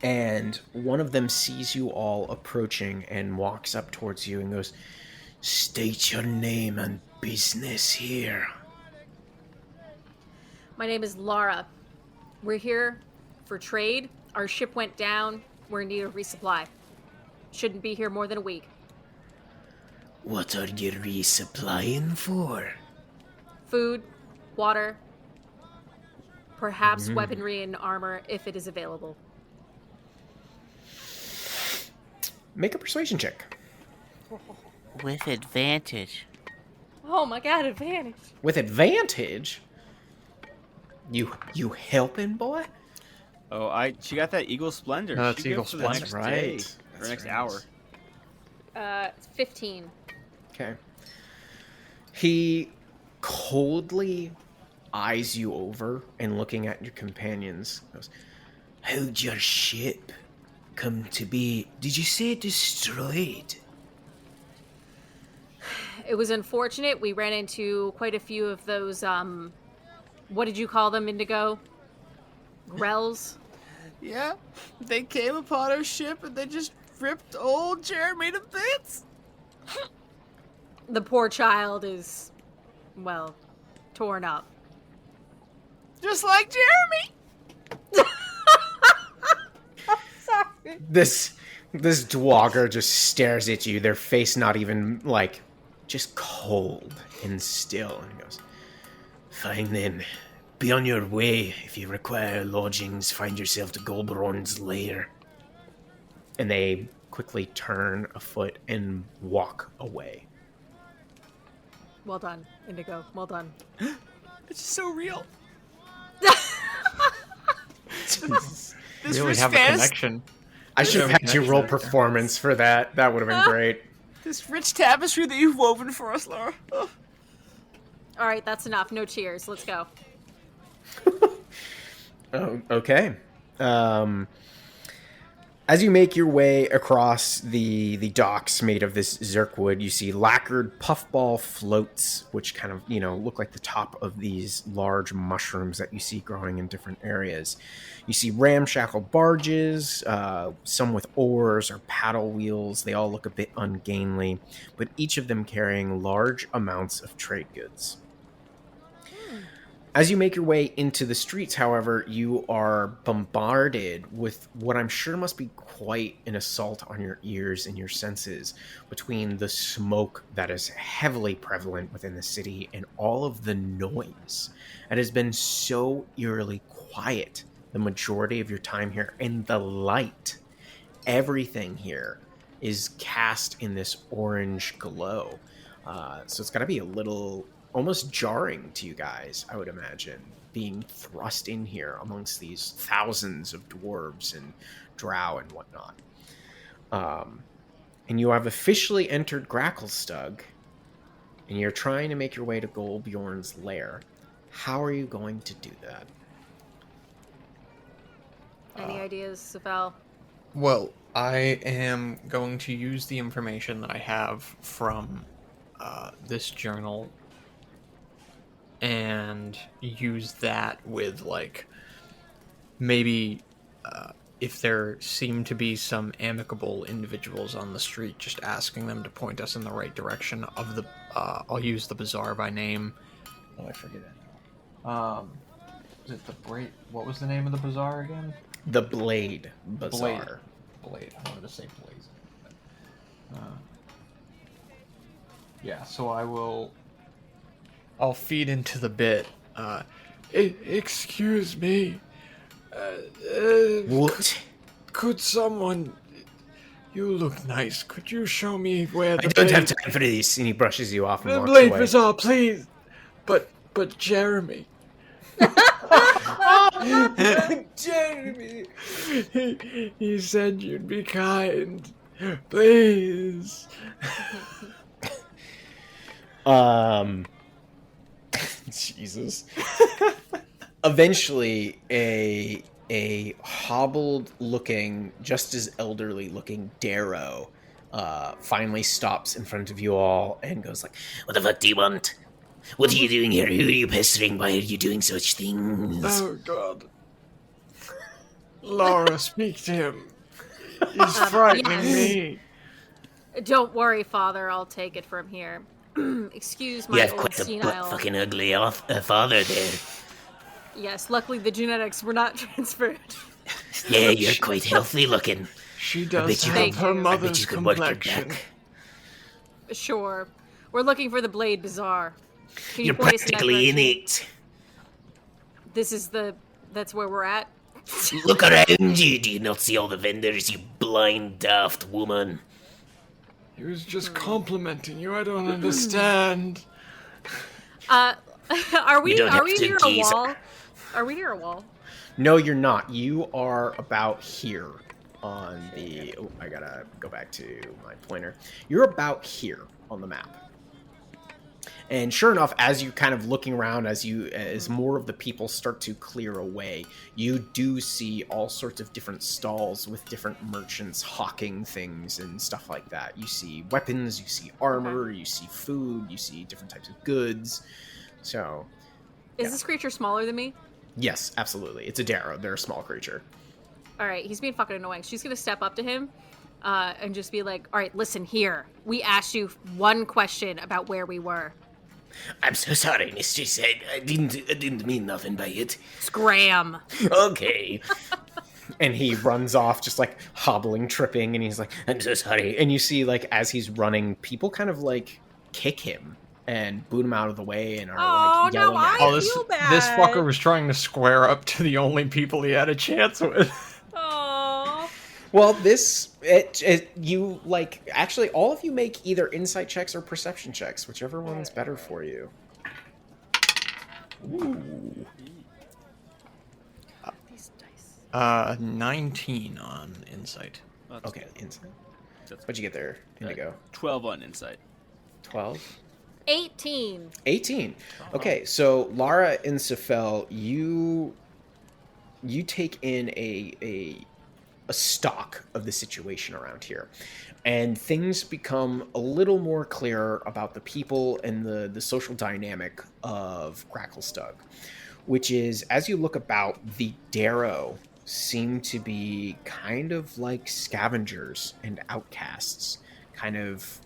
And one of them sees you all approaching and walks up towards you and goes, "State your name and business here." My name is Lara. We're here for trade. Our ship went down. We're in need of resupply. Shouldn't be here more than a week. What are you resupplying for? Food, water, perhaps weaponry and armor if it is available. Make a persuasion check. With advantage. Oh my god, advantage. With advantage? You helping, boy? Oh, she got that Eagle Splendor. No, it's She Eagle gets for the Splendor. next Right. day, That's or next right. hour. It's 15. Okay. He coldly eyes you over and looking at your companions goes, How'd your ship come to be, did you say destroyed? It was unfortunate. We ran into quite a few of those, what did you call them, Indigo? Grells? Yeah, they came upon our ship and they just ripped old Jeremy to bits. The poor child is, well, torn up. Just like Jeremy. Sorry. This dwogger just stares at you, their face not even, like, just cold and still, and goes, Fine then. Be on your way. If you require lodgings, find yourself to Golberon's lair. and they quickly turn afoot and walk away. Well done, Indigo. Well done. It's so real. This Really rich have a fantasy- connection. I should have had you roll performance for that. That would have been great. This rich tapestry that you've woven for us, Lara. Oh. All right, that's enough. No cheers. Let's go. Oh, okay. As you make your way across the docks made of this zirkwood, you see lacquered puffball floats, which kind of, look like the top of these large mushrooms that you see growing in different areas. You see ramshackle barges, some with oars or paddle wheels. They all look a bit ungainly, but each of them carrying large amounts of trade goods. As you make your way into the streets, however, you are bombarded with what I'm sure must be quite an assault on your ears and your senses, between the smoke that is heavily prevalent within the city and all of the noise that has been so eerily quiet the majority of your time here, and the light. Everything here is cast in this orange glow. So it's got to be a little almost jarring to you guys, I would imagine, being thrust in here amongst these thousands of dwarves and drow and whatnot. And you have officially entered Gracklestug, and you're trying to make your way to Golbjorn's lair. How are you going to do that? Any ideas, Sephel? Well, I am going to use the information that I have from this journal and use that with, maybe if there seem to be some amicable individuals on the street, just asking them to point us in the right direction of the, I'll use the bazaar by name. Oh, I forget it. Is it the Braid? What was the name of the bazaar again? The Blade Bazaar. Blade. I wanted to say Blaze. Yeah, so I'll feed into the bit. Excuse me. What? Could someone... You look nice. Could you show me where the I don't have time for this. And he brushes you off and The walks Blade away. Bazaar, please. But Jeremy. Jeremy. He said you'd be kind. Please. Jesus. Eventually, a hobbled looking, just as elderly looking Darrow finally stops in front of you all and goes like, What the fuck do you want? What are you doing here? Who are you pestering? Why are you doing such things? Oh, God. Lara, speak to him. He's frightening me. Don't worry, Father. I'll take it from here. Excuse my You have old quite a senile. fucking ugly father there. Yes, luckily the genetics were not transferred. Yeah, you're quite healthy looking. She bet does you have could- her I bet I bet mother's you could work your complexion. back. Sure. We're looking for the Blade Bazaar. Can you You're point us in that practically direction? innate. that's where we're at. Look around you. Do you not see all the vendors, you blind, daft woman? He was just complimenting you. I don't understand. Are we don't have near to a tease wall? her. Are we near a wall? No, you're not. You are about here on the... Oh, I gotta go back to my pointer. You're about here on the map. And sure enough, as you kind of looking around, as more of the people start to clear away, you do see all sorts of different stalls with different merchants hawking things and stuff like that. You see weapons, you see armor, you see food, you see different types of goods. So... Is this creature smaller than me? Yes, absolutely. It's a Darrow. They're a small creature. All right, he's being fucking annoying. She's gonna step up to him and just be like, all right, listen here. We asked you one question about where we were. I'm so sorry, mistress. I didn't mean nothing by it. Scram. Okay. And he runs off just like hobbling, tripping, and he's like, I'm so sorry. and you see like as he's running, people kind of like kick him and boot him out of the way and are like yelling no, at I him. feel bad. This fucker was trying to square up to the only people he had a chance with. Aww. Well, you like actually all of you make either insight checks or perception checks, whichever one's better for you. Ooh. These dice. 19 on insight. That's Okay, good. insight. That's What'd you get there, Indigo? 12 on insight. 12? 18. 18. Okay, so Lara and Sephel, you take in a stock of the situation around here, and things become a little more clear about the people and the social dynamic of Gracklestug, which is, as you look about, the Darrow seem to be kind of like scavengers and outcasts, kind of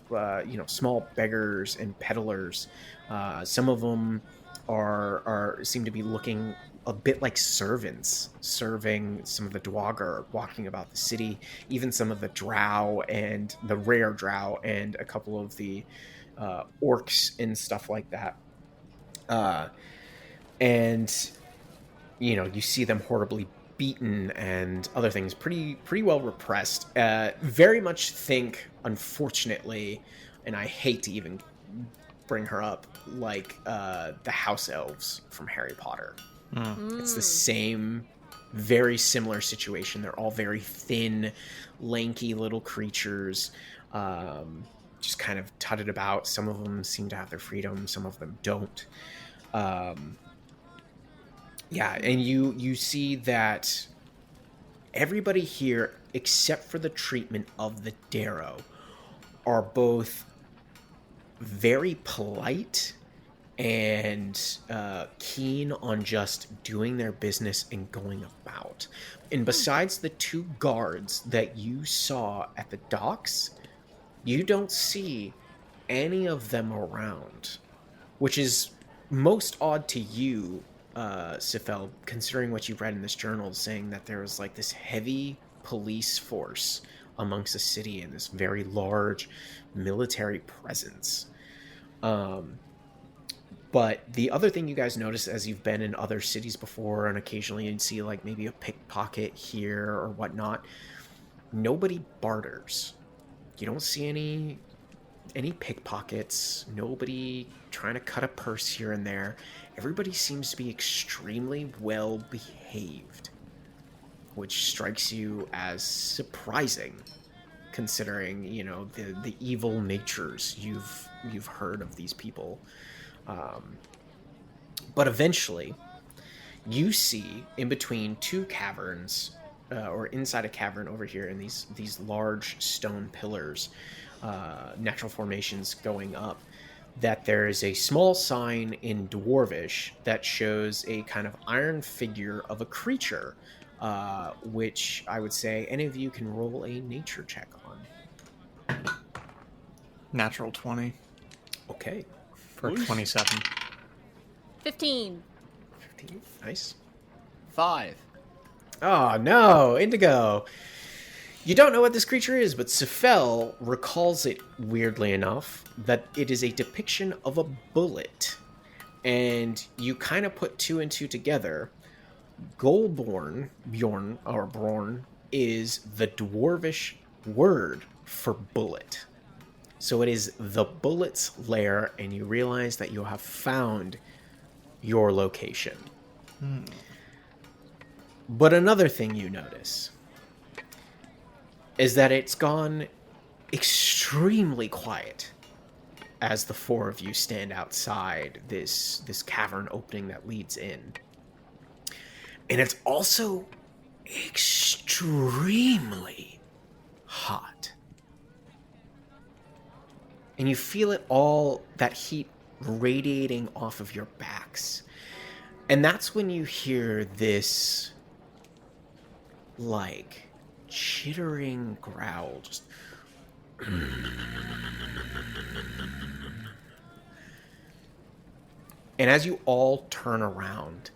small beggars and peddlers. Some of them seem to be looking a bit like servants, serving some of the Dwagger walking about the city, even some of the drow and the rare drow and a couple of the orcs and stuff like that. And you see them horribly beaten and other things, pretty well repressed. Very much think, unfortunately, and I hate to even bring her up, like the house elves from Harry Potter. It's the same, very similar situation. They're all very thin, lanky little creatures, just kind of tutted about. Some of them seem to have their freedom, some of them don't. And you see that everybody here, except for the treatment of the Darrow, are both very polite and keen on just doing their business and going about. And besides the two guards that you saw at the docks, you don't see any of them around, which is most odd to you, Sephel, considering what you read in this journal, saying that there was like this heavy police force amongst the city and this very large military presence. But the other thing you guys notice, as you've been in other cities before, and occasionally you'd see like maybe a pickpocket here or whatnot, nobody barters. You don't see any pickpockets, nobody trying to cut a purse here and there. Everybody seems to be extremely well behaved, which strikes you as surprising, considering the evil natures you've heard of these people. But eventually, you see in between two caverns, or inside a cavern over here, in these large stone pillars, natural formations going up, that there is a small sign in Dwarvish that shows a kind of iron figure of a creature, which I would say any of you can roll a nature check on. Natural 20 Okay. for 27. 15. 15. Nice. 5. Oh, no. Indigo. You don't know what this creature is, but Sephel recalls it, weirdly enough, that it is a depiction of a bullet. And you kind of put two and two together Goldborn, Bjorn, or Brorn, is the dwarvish word for bullet. So it is the bullet's lair, and you realize that you have found your location. But another thing you notice is that it's gone extremely quiet as the four of you stand outside this cavern opening that leads in. And it's also extremely hot. And you feel it all, that heat radiating off of your backs. And that's when you hear this, like, chittering growl, just... And as you all turn around,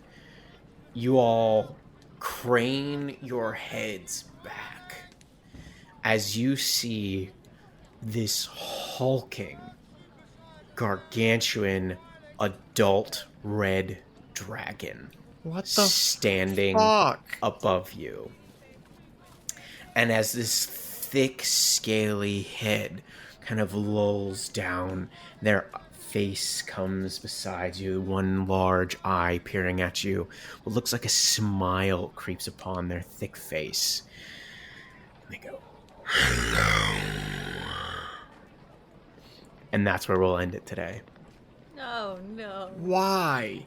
you all crane your heads back as you see this hulking, gargantuan, adult red dragon standing above you. And as this thick, scaly head kind of lolls down, their face comes beside you, one large eye peering at you. What looks like a smile creeps upon their thick face. And they go, "Hello." And that's where we'll end it today. Oh, no. Why?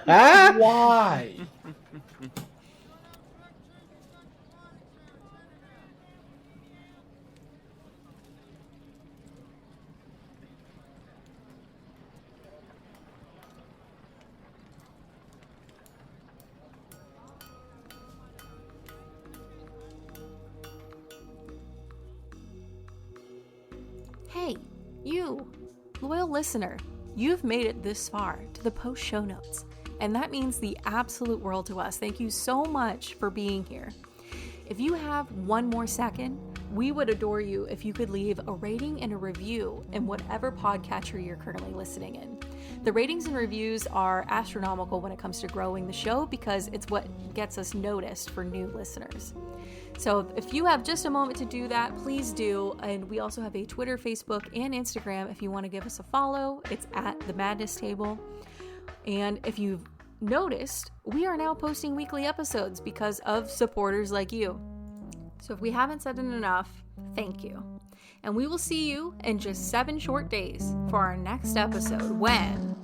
Why? Hey, you, loyal listener, you've made it this far to the post show notes, and that means the absolute world to us. Thank you so much for being here. If you have one more second, we would adore you if you could leave a rating and a review in whatever podcatcher you're currently listening in. The ratings and reviews are astronomical when it comes to growing the show because it's what gets us noticed for new listeners. So if you have just a moment to do that, please do. And we also have a Twitter, Facebook, and Instagram if you want to give us a follow. It's at The Madness Table. And if you've noticed, we are now posting weekly episodes because of supporters like you. So if we haven't said it enough, thank you. And we will see you in just 7 short days for our next episode when...